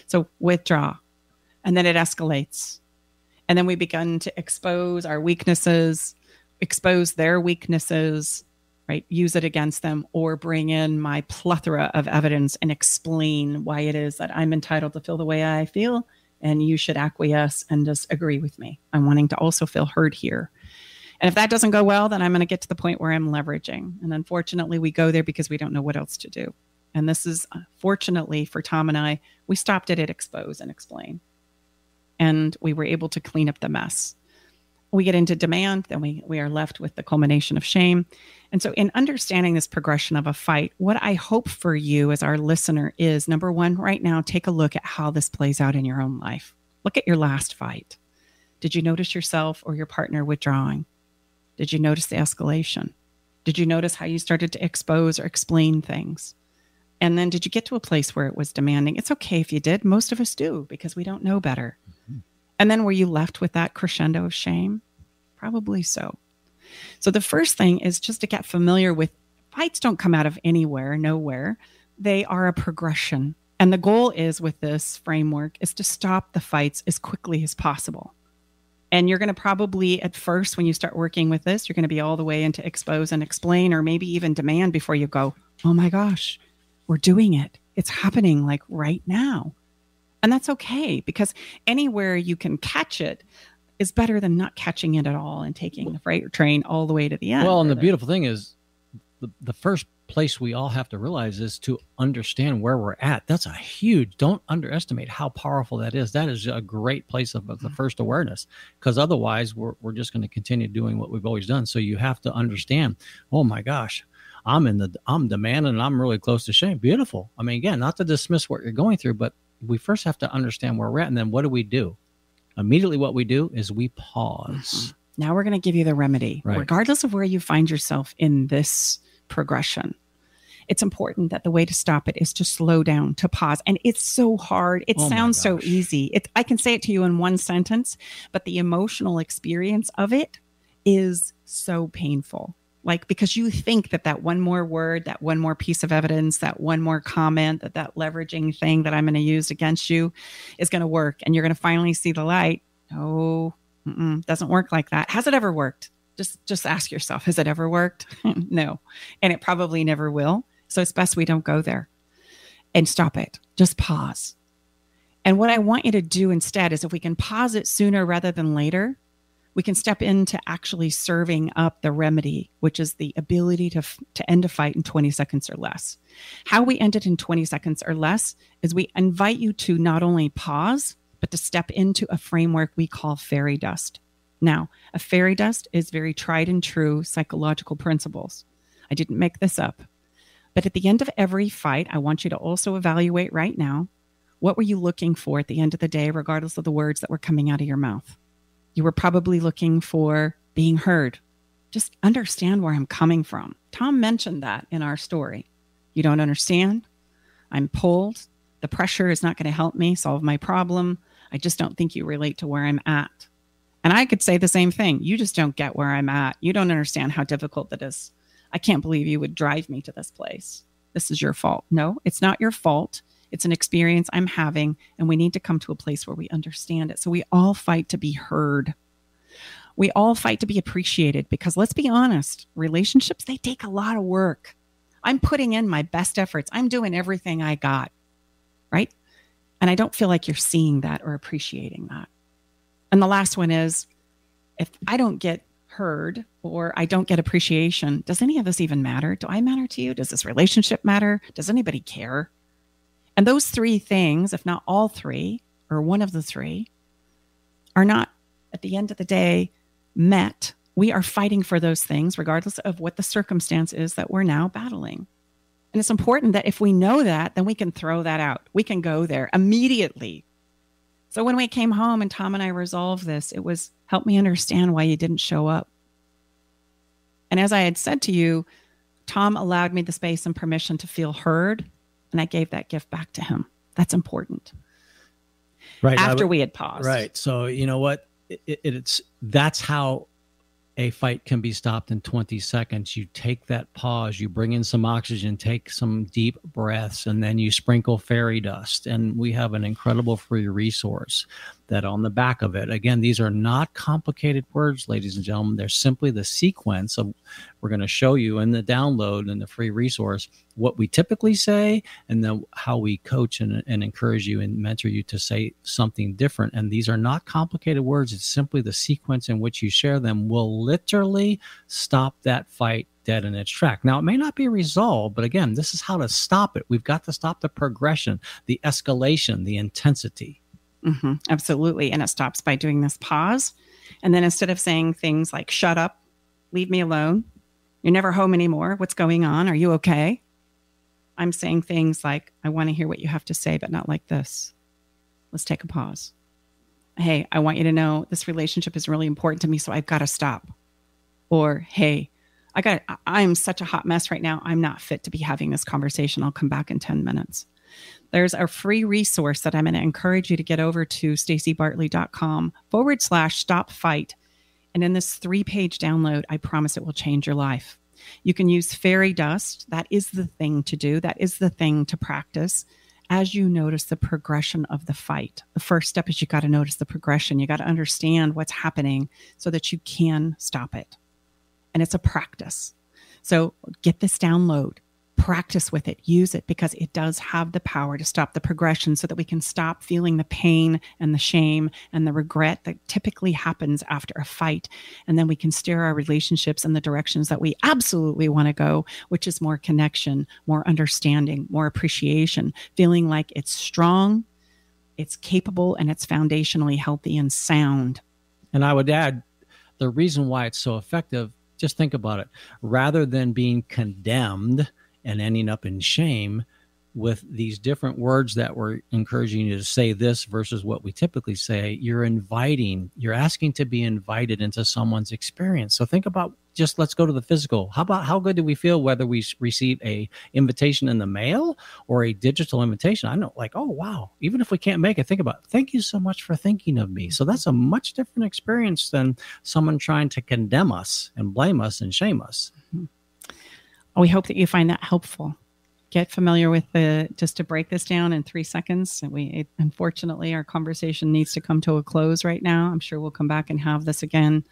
So withdraw. And then it escalates. And then we begin to expose our weaknesses, expose their weaknesses, right? Use it against them, or bring in my plethora of evidence and explain why it is that I'm entitled to feel the way I feel. And you should acquiesce and just agree with me. I'm wanting to also feel heard here. And if that doesn't go well, then I'm going to get to the point where I'm leveraging. And unfortunately, we go there because we don't know what else to do. And this is, fortunately for Tom and I, we stopped it at expose and explain. And we were able to clean up the mess. We get into demand, then we are left with the culmination of shame. And so in understanding this progression of a fight, what I hope for you as our listener is, number one, right now, take a look at how this plays out in your own life. Look at your last fight. Did you notice yourself or your partner withdrawing? Did you notice the escalation? Did you notice how you started to expose or explain things? And then did you get to a place where it was demanding? It's okay if you did. Most of us do because we don't know better. Mm-hmm. And then were you left with that crescendo of shame? Probably so. So the first thing is just to get familiar with fights don't come out of anywhere, nowhere. They are a progression. And the goal is with this framework is to stop the fights as quickly as possible. And you're going to probably at first, when you start working with this, you're going to be all the way into expose and explain, or maybe even demand before you go, oh my gosh, we're doing it. It's happening like right now. And that's okay, because anywhere you can catch it is better than not catching it at all and taking the freight train all the way to the end. Well, and the beautiful thing is the first place we all have to realize is to understand where we're at. That's a huge, don't underestimate how powerful that is. That is a great place of the first awareness, because otherwise we're just going to continue doing what we've always done. So you have to understand, oh my gosh, I'm demanding and I'm really close to shame. Beautiful. I mean, again, not to dismiss what you're going through, but we first have to understand where we're at. And then what do? Immediately what we do is we pause. Now we're going to give you the remedy, right? Regardless of where you find yourself in this progression. It's important that the way to stop it is to slow down, to pause. And it's so hard. It sounds so easy. I can say it to you in one sentence, but the emotional experience of it is so painful. Like, because you think that one more word, that one more piece of evidence, that one more comment, that leveraging thing that I'm going to use against you is going to work. And you're going to finally see the light. Oh, doesn't work like that. Has it ever worked? Just ask yourself, has it ever worked? No. And it probably never will. So it's best we don't go there and stop it. Just pause. And what I want you to do instead is, if we can pause it sooner rather than later, we can step into actually serving up the remedy, which is the ability to end a fight in 20 seconds or less. How we end it in 20 seconds or less is we invite you to not only pause, but to step into a framework we call fairy dust. Now, a fairy dust is very tried and true psychological principles. I didn't make this up. But at the end of every fight, I want you to also evaluate right now, what were you looking for at the end of the day, regardless of the words that were coming out of your mouth? You were probably looking for being heard. Just understand where I'm coming from. Tom mentioned that in our story. You don't understand. I'm pulled. The pressure is not going to help me solve my problem. I just don't think you relate to where I'm at. And I could say the same thing. You just don't get where I'm at. You don't understand how difficult that is. I can't believe you would drive me to this place. This is your fault. No, it's not your fault. It's an experience I'm having, and we need to come to a place where we understand it. So we all fight to be heard. We all fight to be appreciated, because let's be honest, relationships, they take a lot of work. I'm putting in my best efforts. I'm doing everything I got, right? And I don't feel like you're seeing that or appreciating that. And the last one is, if I don't get heard or I don't get appreciation, does any of this even matter? Do I matter to you? Does this relationship matter? Does anybody care? And those three things, if not all three, or one of the three, are not, at the end of the day, met. We are fighting for those things, regardless of what the circumstance is that we're now battling. And it's important that if we know that, then we can throw that out. We can go there immediately. So when we came home and Tom and I resolved this, it was Help me understand why you didn't show up. And as I had said to you, Tom allowed me the space and permission to feel heard, and I gave that gift back to him. That's important. Right. After we had paused. Right. So you know what? That's how a fight can be stopped in 20 seconds. You take that pause, you bring in some oxygen, take some deep breaths, and then you sprinkle fairy dust. And we have an incredible free resource that on the back of it, again, these are not complicated words, ladies and gentlemen. They're simply the sequence of, we're going to show you in the download and the free resource what we typically say, and then how we coach and encourage you and mentor you to say something different. And these are not complicated words. It's simply the sequence in which you share them will literally stop that fight dead in its track. Now, it may not be resolved, but again, this is how to stop it. We've got to stop the progression, the escalation, the intensity. Mm-hmm, absolutely. And it stops by doing this pause. And then instead of saying things like, shut up, leave me alone, you're never home anymore, what's going on? Are you okay? I'm saying things like, I want to hear what you have to say, but not like this. Let's take a pause. Hey, I want you to know this relationship is really important to me, so I've got to stop. Or, hey, I'm such a hot mess right now. I'm not fit to be having this conversation. I'll come back in 10 minutes. There's a free resource that I'm going to encourage you to get over to stacybartley.com/stop-fight. And in this 3-page download, I promise it will change your life. You can use fairy dust. That is the thing to do. That is the thing to practice as you notice the progression of the fight. The first step is you got to notice the progression. You got to understand what's happening so that you can stop it. And it's a practice. So get this download. Practice with it, use it, because it does have the power to stop the progression so that we can stop feeling the pain and the shame and the regret that typically happens after a fight. And then we can steer our relationships in the directions that we absolutely want to go, which is more connection, more understanding, more appreciation, feeling like it's strong, it's capable, and it's foundationally healthy and sound. And I would add, the reason why it's so effective, just think about it. Rather than being condemned and ending up in shame, with these different words that we're encouraging you to say this versus what we typically say, you're asking to be invited into someone's experience. So think about, just let's go to the physical. How about how good do we feel whether we receive a invitation in the mail or a digital invitation? I know, like, oh, wow, even if we can't make it, think about it. Thank you so much for thinking of me. So that's a much different experience than someone trying to condemn us and blame us and shame us. Mm-hmm. We hope that you find that helpful. Get familiar with just to break this down in 3 seconds. Unfortunately, our conversation needs to come to a close right now. I'm sure we'll come back and have this again.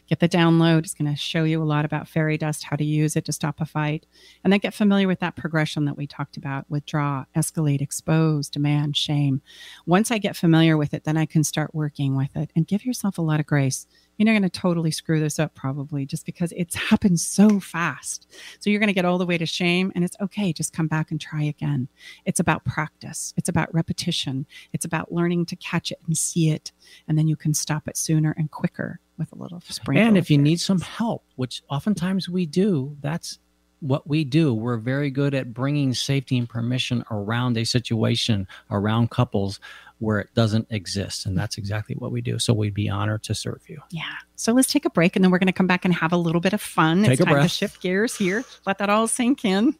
Get the download. It's going to show you a lot about fairy dust, how to use it to stop a fight. And then get familiar with that progression that we talked about: withdraw, escalate, expose, demand, shame. Once I get familiar with it, then I can start working with it, and give yourself a lot of grace. You're not going to totally screw this up, probably, just because it's happened so fast. So you're going to get all the way to shame, and it's okay. Just come back and try again. It's about practice. It's about repetition. It's about learning to catch it and see it. And then you can stop it sooner and quicker with a little sprinkle. And if you need some help, which oftentimes we do, that's what we do. We're very good at bringing safety and permission around a situation, around couples where it doesn't exist. And that's exactly what we do. So we'd be honored to serve you. Yeah. So let's take a break, and then we're going to come back and have a little bit of fun. It's time to shift gears here. Let that all sink in.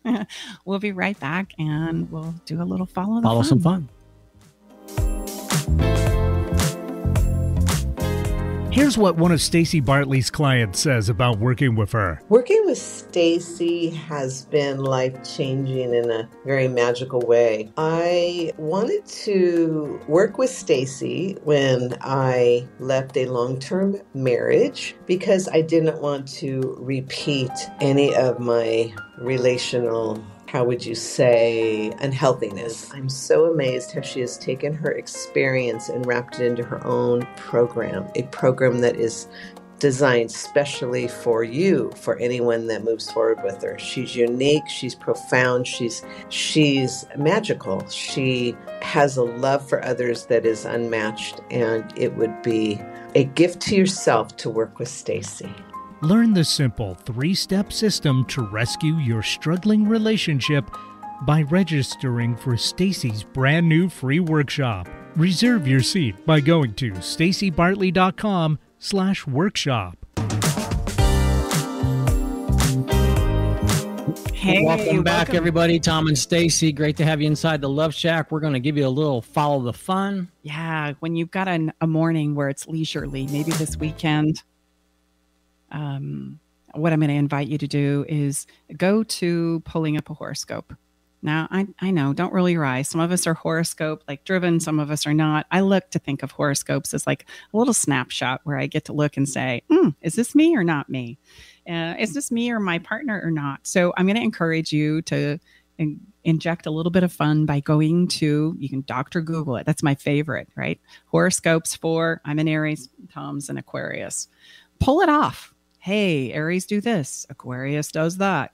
We'll be right back, and we'll do a little follow some fun. Here's what one of Stacy Bartley's clients says about working with her. Working with Stacy has been life-changing in a very magical way. I wanted to work with Stacy when I left a long-term marriage because I didn't want to repeat any of my relational, how would you say, unhealthiness. I'm so amazed how she has taken her experience and wrapped it into her own program, a program that is designed specially for you, for anyone that moves forward with her. She's unique, she's profound, she's magical. She has a love for others that is unmatched, and it would be a gift to yourself to work with Stacy. Learn the simple 3-step system to rescue your struggling relationship by registering for Stacy's brand new free workshop. Reserve your seat by going to stacybartley.com/stop-fight. www.techtimeradio.com/workshop. Hey, welcome back, everybody. Tom and Stacy, great to have you inside the Love Shack. We're going to give you a little follow the fun. Yeah, when you've got a morning where it's leisurely, maybe this weekend, what I'm going to invite you to do is go to pulling up a horoscope. Now, I know, don't roll your eyes. Some of us are horoscope like driven, some of us are not. I look to think of horoscopes as like a little snapshot where I get to look and say, is this me or not me? Is this me or my partner or not? So I'm going to encourage you to inject a little bit of fun by going to, you can Dr. Google it. That's my favorite, right? Horoscopes for, I'm an Aries, Tom's an Aquarius. Pull it off. Hey, Aries do this, Aquarius does that.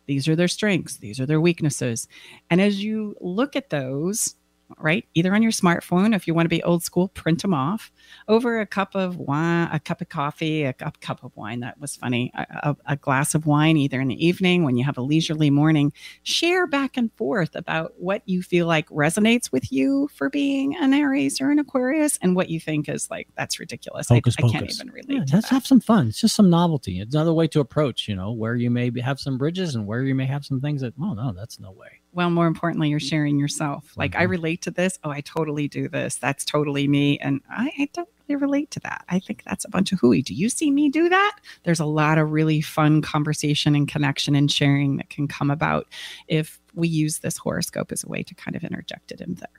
These are their strengths. These are their weaknesses. And as you look at those, right, either on your smartphone, if you want to be old school, print them off over a cup of wine, a cup of coffee, a cup of wine. That was funny. A glass of wine, either in the evening when you have a leisurely morning. Share back and forth about what you feel like resonates with you for being an Aries or an Aquarius, and what you think is like, that's ridiculous. I can't even relate to let's that. have some fun. It's just some novelty. It's another way to approach, where you may have some bridges and where you may have some things that, oh, no, that's no way. Well, more importantly, you're sharing yourself. Like, I relate to this. Oh, I totally do this. That's totally me. And I don't really relate to that. I think that's a bunch of hooey. Do you see me do that? There's a lot of really fun conversation and connection and sharing that can come about if we use this horoscope as a way to kind of interject it in there.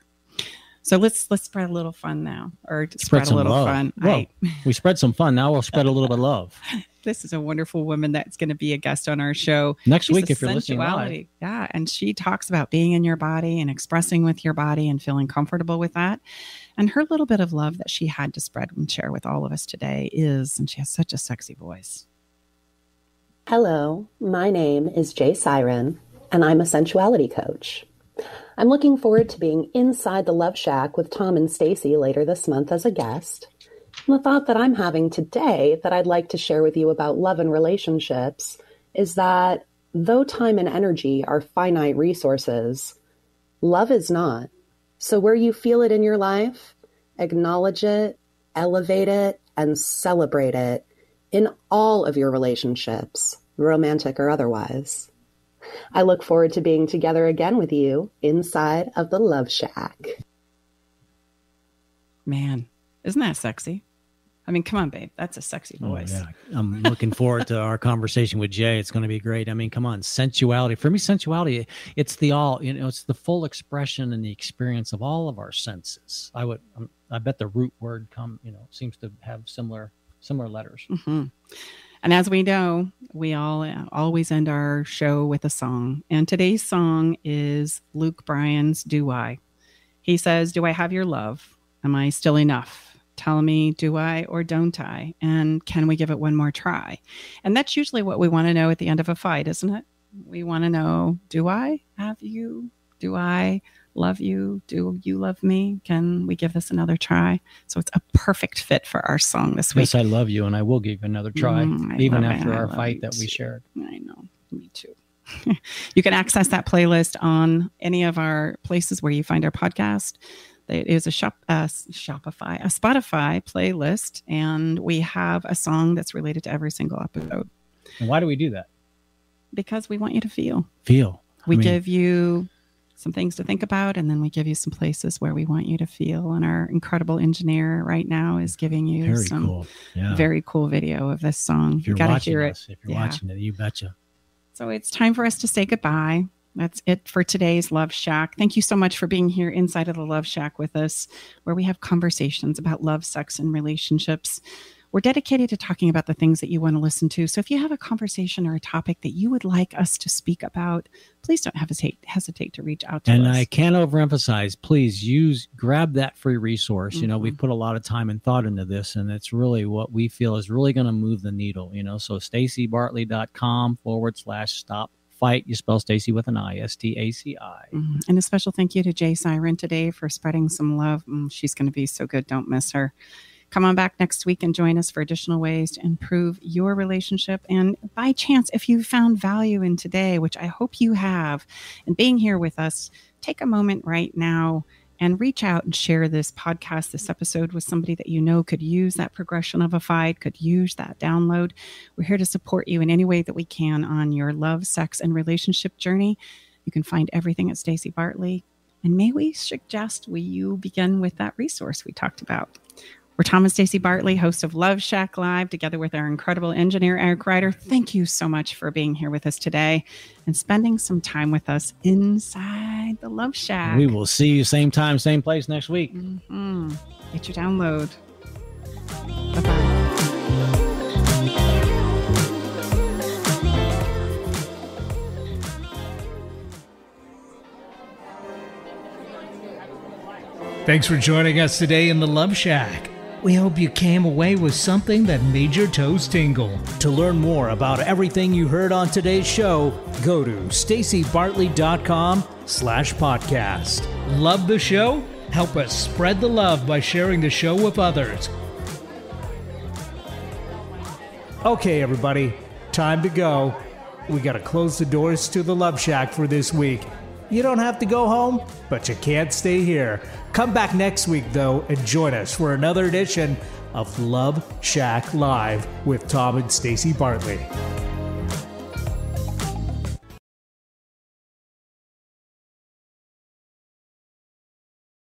So let's spread a little fun now, or spread a little love. fun. Well, we spread some fun. Now we'll spread a little bit of love. This is a wonderful woman that's going to be a guest on our show next week if you're listening live. Yeah, and she talks about being in your body and expressing with your body and feeling comfortable with that. And her little bit of love that she had to spread and share with all of us today is, and she has such a sexy voice. Hello, my name is Jay Siren, and I'm a sensuality coach. I'm looking forward to being inside the Love Shack with Tom and Stacy later this month as a guest. And the thought that I'm having today that I'd like to share with you about love and relationships is that though time and energy are finite resources, love is not. So where you feel it in your life, acknowledge it, elevate it, and celebrate it in all of your relationships, romantic or otherwise. I look forward to being together again with you inside of the Love Shack. Man, isn't that sexy? I mean, come on, babe. That's a sexy voice. Oh, yeah. I'm looking forward to our conversation with Jay. It's going to be great. I mean, come on, sensuality. For me, sensuality, it's the it's the full expression and the experience of all of our senses. I bet the root word seems to have similar letters. Mm-hmm. And as we know, we all always end our show with a song. And today's song is Luke Bryan's Do I. He says, do I have your love? Am I still enough? Tell me, do I or don't I? And can we give it one more try? And that's usually what we want to know at the end of a fight, isn't it? We want to know, do I have you? Do I love you? Do you love me? Can we give this another try? So it's a perfect fit for our song this week. Yes, I love you, and I will give you another try, even after our fight that we shared. I know, me too. You can access that playlist on any of our places where you find our podcast. It is a Spotify playlist, and we have a song that's related to every single episode. And why do we do that? Because we want you to feel. We give you some things to think about, and then we give you some places where we want you to feel. And our incredible engineer right now is giving you very cool video of this song. If you're watching it, you betcha. So it's time for us to say goodbye. That's it for today's Love Shack. Thank you so much for being here inside of the Love Shack with us, where we have conversations about love, sex, and relationships. We're dedicated to talking about the things that you want to listen to. So if you have a conversation or a topic that you would like us to speak about, please don't hesitate to reach out to us. And I can't overemphasize, please grab that free resource. Mm-hmm. We've put a lot of time and thought into this, and it's really what we feel is really going to move the needle. So stacybartley.com/stop fight. You spell Stacy with an I, STACI. Mm-hmm. And a special thank you to Jay Siren today for spreading some love. She's going to be so good. Don't miss her. Come on back next week and join us for additional ways to improve your relationship. And by chance, if you found value in today, which I hope you have, and being here with us, take a moment right now And reach out and share this podcast, this episode with somebody that you know could use that progression of a fight, could use that download. We're here to support you in any way that we can on your love, sex, and relationship journey. You can find everything at Stacey Bartley. And may we suggest you begin with that resource we talked about. We're Tom and Stacey Bartley, hosts of Love Shack Live, together with our incredible engineer, Eric Ryder. Thank you so much for being here with us today and spending some time with us inside the Love Shack. We will see you same time, same place next week. Mm-hmm. Get your download. Bye-bye. Thanks for joining us today in the Love Shack. We hope you came away with something that made your toes tingle. To learn more about everything you heard on today's show, go to staceybartley.com/podcast. Love the show? Help us spread the love by sharing the show with others. Okay, everybody, time to go. We gotta close the doors to the Love Shack for this week. You don't have to go home, but you can't stay here. Come back next week, though, and join us for another edition of Love Shack Live with Tom and Stacey Bartley.